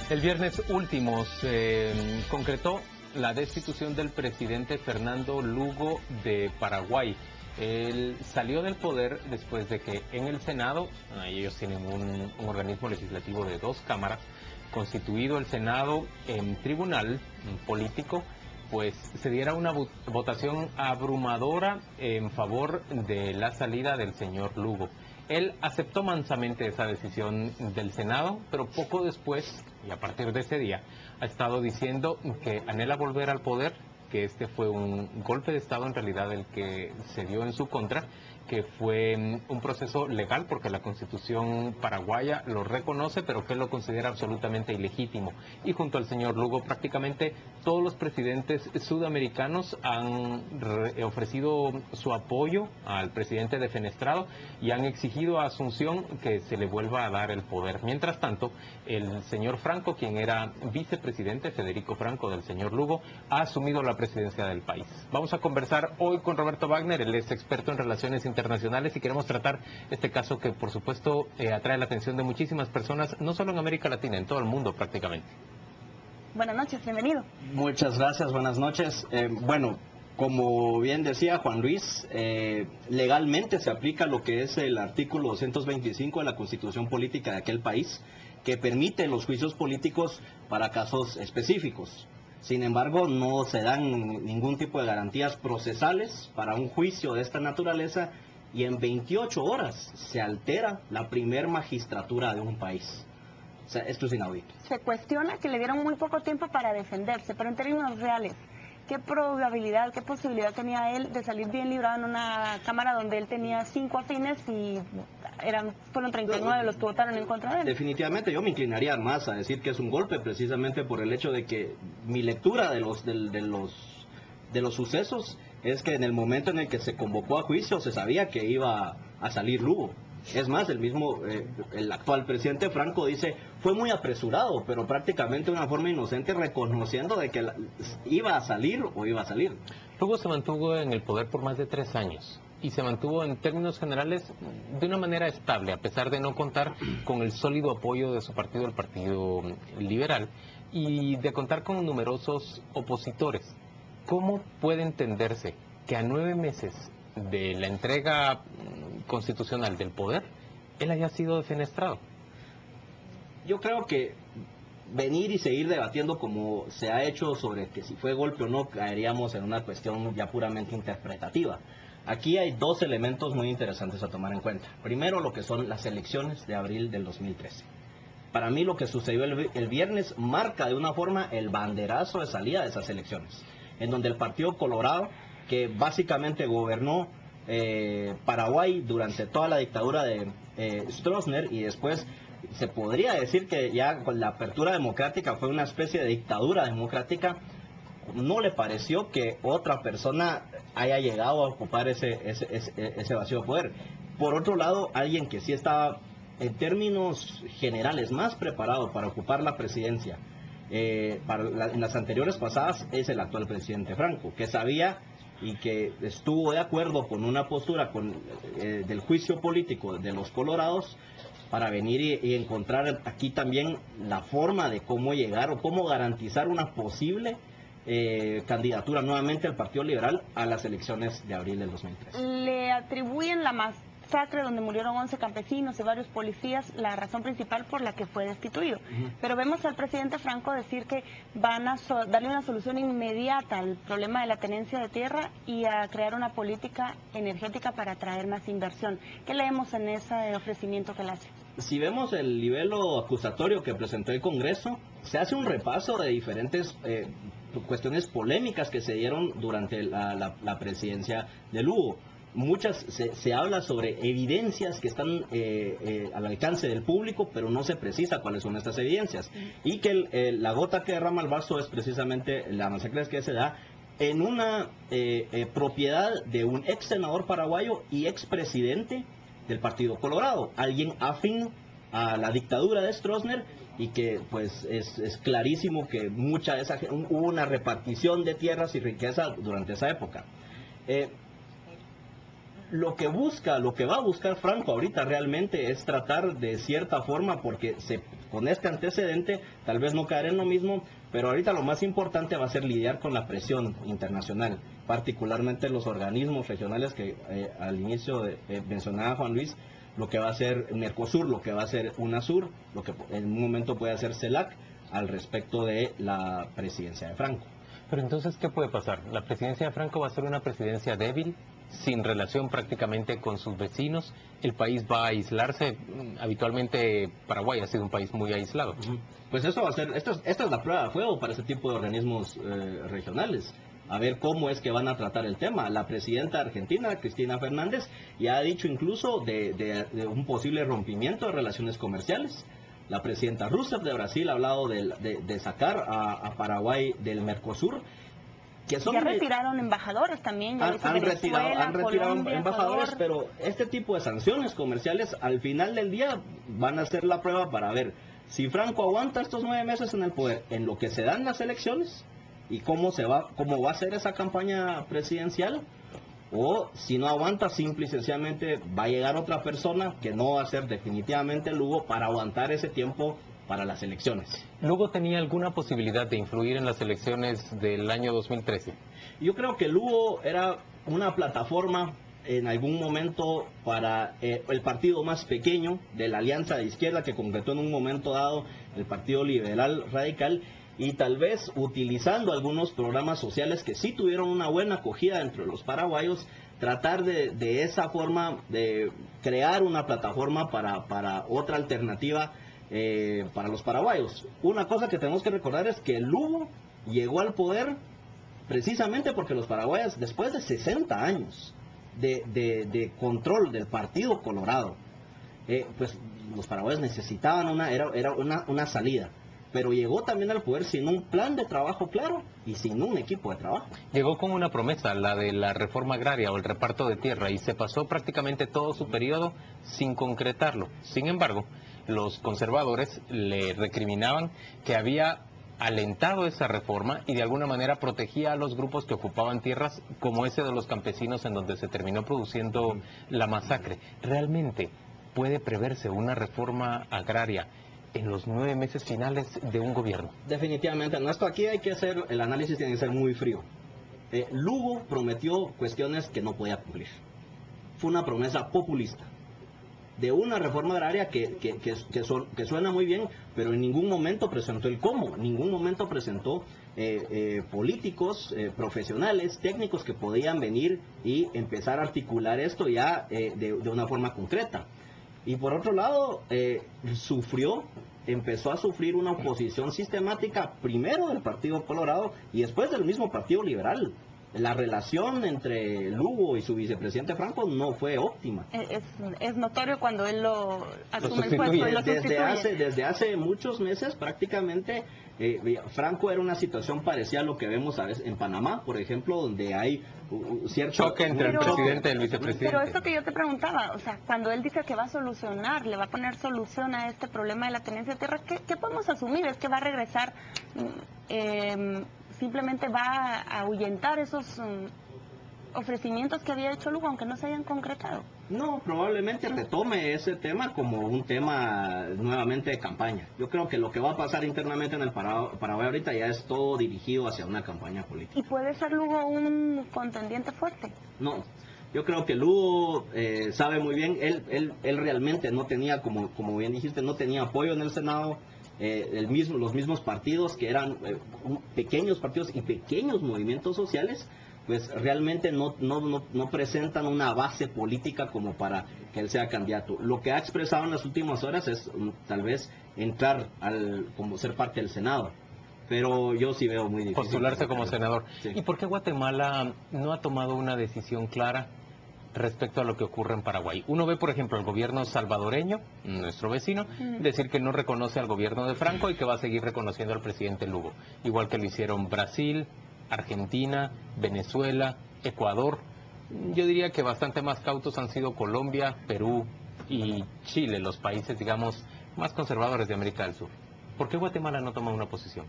El viernes último se concretó la destitución del presidente Fernando Lugo de Paraguay. Él salió del poder después de que en el Senado, ellos tienen un organismo legislativo de 2 cámaras, constituido el Senado en tribunal político, pues se diera una votación abrumadora en favor de la salida del señor Lugo. Él aceptó mansamente esa decisión del Senado, pero poco después, y a partir de ese día, ha estado diciendo que anhela volver al poder, que este fue un golpe de Estado en realidad el que se dio en su contra, que fue un proceso legal porque la Constitución paraguaya lo reconoce, pero que él lo considera absolutamente ilegítimo. Y junto al señor Lugo, prácticamente todos los presidentes sudamericanos han ofrecido su apoyo al presidente defenestrado y han exigido a Asunción que se le vuelva a dar el poder. Mientras tanto, el señor Franco, quien era vicepresidente, Federico Franco, del señor Lugo, ha asumido la presidencia del país. Vamos a conversar hoy con Roberto Wagner, él es experto en relaciones internacionales y queremos tratar este caso que por supuesto atrae la atención de muchísimas personas, no solo en América Latina, en todo el mundo prácticamente. Buenas noches, bienvenido. Muchas gracias, buenas noches. Bueno, como bien decía Juan Luis, legalmente se aplica lo que es el artículo 225 de la Constitución Política de aquel país, que permite los juicios políticos para casos específicos. Sin embargo, no se dan ningún tipo de garantías procesales para un juicio de esta naturaleza y en 28 horas se altera la primer magistratura de un país. O sea, esto es inaudito. Se cuestiona que le dieron muy poco tiempo para defenderse, pero en términos reales, ¿qué probabilidad, qué posibilidad tenía él de salir bien librado en una Cámara donde él tenía 5 afines y fueron 39 los que votaron en contra de él? Definitivamente yo me inclinaría más a decir que es un golpe, precisamente por el hecho de que mi lectura de los sucesos es que en el momento en el que se convocó a juicio se sabía que iba a salir Lugo. Es más, el actual presidente Franco dice, fue muy apresurado, pero prácticamente de una forma inocente, reconociendo de que iba a salir o iba a salir. Lugo se mantuvo en el poder por más de 3 años y se mantuvo en términos generales de una manera estable, a pesar de no contar con el sólido apoyo de su partido, el Partido Liberal, y de contar con numerosos opositores. ¿Cómo puede entenderse que a 9 meses de la entrega constitucional del poder, él haya sido defenestrado? Yo creo que venir y seguir debatiendo como se ha hecho sobre que si fue golpe o no, caeríamos en una cuestión ya puramente interpretativa. Aquí hay 2 elementos muy interesantes a tomar en cuenta. Primero, lo que son las elecciones de abril del 2013. Para mí lo que sucedió el viernes marca de una forma el banderazo de salida de esas elecciones, en donde el Partido Colorado, que básicamente gobernó Paraguay durante toda la dictadura de Stroessner, y después se podría decir que ya con la apertura democrática fue una especie de dictadura democrática, no le pareció que otra persona haya llegado a ocupar ese vacío de poder. Por otro lado, alguien que sí estaba en términos generales más preparado para ocupar la presidencia en las anteriores pasadas es el actual presidente Franco, que sabía y que estuvo de acuerdo con una postura del juicio político de los colorados para venir y encontrar aquí también la forma de cómo llegar o cómo garantizar una posible candidatura nuevamente al Partido Liberal a las elecciones de abril del 2013. Le atribuyen la masacre donde murieron 11 campesinos y varios policías la razón principal por la que fue destituido. Pero vemos al presidente Franco decir que van a darle una solución inmediata al problema de la tenencia de tierra y a crear una política energética para atraer más inversión. ¿Qué leemos en ese ofrecimiento que le hace? Si vemos el libelo acusatorio que presentó el Congreso, se hace un repaso de diferentes cuestiones polémicas que se dieron durante la presidencia de Lugo. Muchas se habla sobre evidencias que están al alcance del público, pero no se precisa cuáles son estas evidencias. Y que la gota que derrama el vaso es precisamente la masacre que se da en una propiedad de un ex senador paraguayo y ex presidente del Partido Colorado, alguien afín a la dictadura de Stroessner, y que pues es clarísimo que hubo una repartición de tierras y riqueza durante esa época. Lo que va a buscar Franco ahorita realmente es tratar de cierta forma, porque con este antecedente tal vez no caer en lo mismo, pero ahorita lo más importante va a ser lidiar con la presión internacional, particularmente los organismos regionales que al inicio mencionaba Juan Luis, lo que va a ser Mercosur, lo que va a ser UNASUR, lo que en un momento puede hacer CELAC al respecto de la presidencia de Franco. Pero entonces, ¿qué puede pasar? ¿La presidencia de Franco va a ser una presidencia débil, sin relación prácticamente con sus vecinos? ¿El país va a aislarse? Habitualmente Paraguay ha sido un país muy aislado. Pues eso va a ser, esta es la prueba de fuego para ese tipo de organismos regionales. A ver cómo es que van a tratar el tema. La presidenta argentina, Cristina Fernández, ya ha dicho incluso de un posible rompimiento de relaciones comerciales. La presidenta Rousseff de Brasil ha hablado de sacar a Paraguay del Mercosur. Que son ya retiraron embajadores también. Ya han retirado Colombia, embajadores, Ecuador. pero este tipo de sanciones comerciales al final del día van a ser la prueba para ver si Franco aguanta estos 9 meses en el poder, en lo que se dan las elecciones y cómo va a ser esa campaña presidencial, o si no aguanta, simple y sencillamente va a llegar otra persona que no va a ser definitivamente Lugo para aguantar ese tiempo para las elecciones. ¿Lugo tenía alguna posibilidad de influir en las elecciones del año 2013? Yo creo que Lugo era una plataforma en algún momento para el partido más pequeño de la alianza de izquierda que concretó en un momento dado el Partido Liberal Radical, y tal vez utilizando algunos programas sociales que sí tuvieron una buena acogida entre los paraguayos, tratar de esa forma de crear una plataforma para otra alternativa para los paraguayos. Una cosa que tenemos que recordar es que Lugo llegó al poder precisamente porque los paraguayos, después de 60 años de control del Partido Colorado, pues los paraguayos necesitaban una salida. Pero llegó también al poder sin un plan de trabajo claro y sin un equipo de trabajo. Llegó con una promesa, la de la reforma agraria o el reparto de tierra, y se pasó prácticamente todo su periodo sin concretarlo. Sin embargo, los conservadores le recriminaban que había alentado esa reforma y de alguna manera protegía a los grupos que ocupaban tierras, como ese de los campesinos, en donde se terminó produciendo la masacre. ¿Realmente puede preverse una reforma agraria en los 9 meses finales de un gobierno? Definitivamente no. Esto aquí hay que hacer, el análisis tiene que ser muy frío. Lugo prometió cuestiones que no podía cumplir. Fue una promesa populista de una reforma agraria que suena muy bien, pero en ningún momento presentó el cómo, en ningún momento presentó políticos, profesionales, técnicos que podían venir y empezar a articular esto ya de una forma concreta. Y por otro lado, empezó a sufrir una oposición sistemática, primero del Partido Colorado y después del mismo Partido Liberal. La relación entre Lugo y su vicepresidente Franco no fue óptima. Es notorio cuando él lo asume el puesto y lo sustituye. Desde hace muchos meses prácticamente Franco era una situación parecida a lo que vemos a veces en Panamá, por ejemplo, donde hay cierto choque entre el presidente y el vicepresidente. Pero esto que yo te preguntaba, o sea, cuando él dice que va a solucionar, le va a poner solución a este problema de la tenencia de tierras, ¿qué podemos asumir? ¿Es que va a regresar, simplemente va a ahuyentar esos ofrecimientos que había hecho Lugo, aunque no se hayan concretado? No, probablemente retome ese tema como un tema nuevamente de campaña. Yo creo que lo que va a pasar internamente en el Paraguay ahorita ya es todo dirigido hacia una campaña política. ¿Y puede ser Lugo un contendiente fuerte? No, yo creo que Lugo sabe muy bien, él realmente no tenía, como bien dijiste, no tenía apoyo en el Senado. Los mismos partidos que eran pequeños partidos y pequeños movimientos sociales, pues realmente no presentan una base política como para que él sea candidato. Lo que ha expresado en las últimas horas es tal vez entrar como ser parte del Senado, pero yo sí veo muy difícil postularse como senador. Sí. ¿Y por qué Guatemala no ha tomado una decisión clara respecto a lo que ocurre en Paraguay? Uno ve, por ejemplo, el gobierno salvadoreño, nuestro vecino, decir que no reconoce al gobierno de Franco y que va a seguir reconociendo al presidente Lugo, igual que lo hicieron Brasil, Argentina, Venezuela, Ecuador. Yo diría que bastante más cautos han sido Colombia, Perú y Chile, los países, digamos, más conservadores de América del Sur. ¿Por qué Guatemala no toma una posición?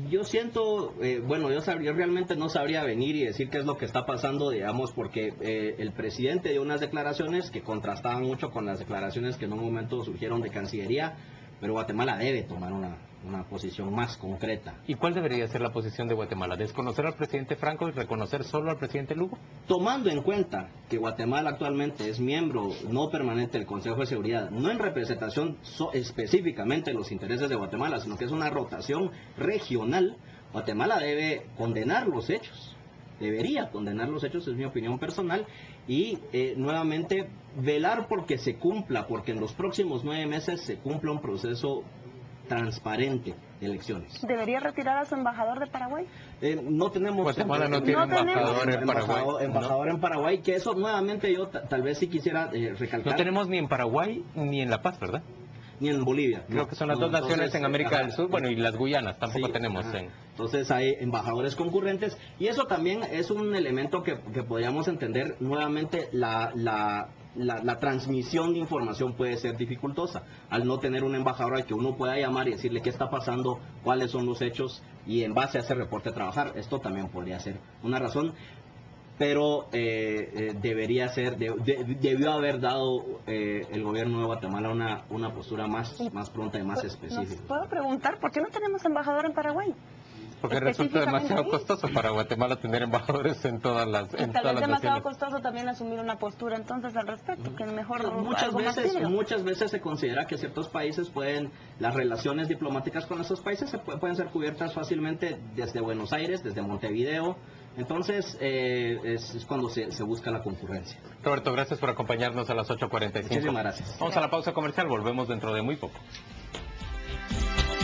Yo siento, yo realmente no sabría venir y decir qué es lo que está pasando, digamos, porque el presidente dio unas declaraciones que contrastaban mucho con las declaraciones que en un momento surgieron de Cancillería, pero Guatemala debe tomar una posición más concreta. ¿Y cuál debería ser la posición de Guatemala? ¿Desconocer al presidente Franco y reconocer solo al presidente Lugo? Tomando en cuenta que Guatemala actualmente es miembro no permanente del Consejo de Seguridad, no en representación específicamente de los intereses de Guatemala, sino que es una rotación regional, Guatemala debe condenar los hechos. Debería condenar los hechos, es mi opinión personal, y nuevamente velar porque se cumpla, porque en los próximos 9 meses se cumpla un proceso transparente de elecciones. ¿Debería retirar a su embajador de Paraguay? No tenemos... Guatemala no tiene embajador en Paraguay. Embajador en Paraguay, que eso nuevamente yo tal vez sí quisiera recalcar. No tenemos ni en Paraguay ni en La Paz, ¿verdad? Ni en Bolivia. Creo que son las dos naciones en América del Sur, bueno, y las Guyanas tampoco tenemos. Entonces hay embajadores concurrentes, y eso también es un elemento que podríamos entender. Nuevamente la transmisión de información puede ser dificultosa al no tener un embajador al que uno pueda llamar y decirle qué está pasando, cuáles son los hechos, y en base a ese reporte trabajar. Esto también podría ser una razón, pero debería ser, debió haber dado el gobierno de Guatemala una postura más pronta y más específica. ¿Puedo preguntar por qué no tenemos embajador en Paraguay? Porque resulta demasiado costoso para Guatemala tener embajadores en todas las tal vez demasiado costoso también asumir una postura entonces al respecto, que mejor muchas veces se considera que ciertos países las relaciones diplomáticas con esos países pueden ser cubiertas fácilmente desde Buenos Aires, desde Montevideo. Entonces es cuando se busca la concurrencia. Roberto, gracias por acompañarnos a las 8:45. Muchísimas gracias. Vamos a la pausa comercial, volvemos dentro de muy poco.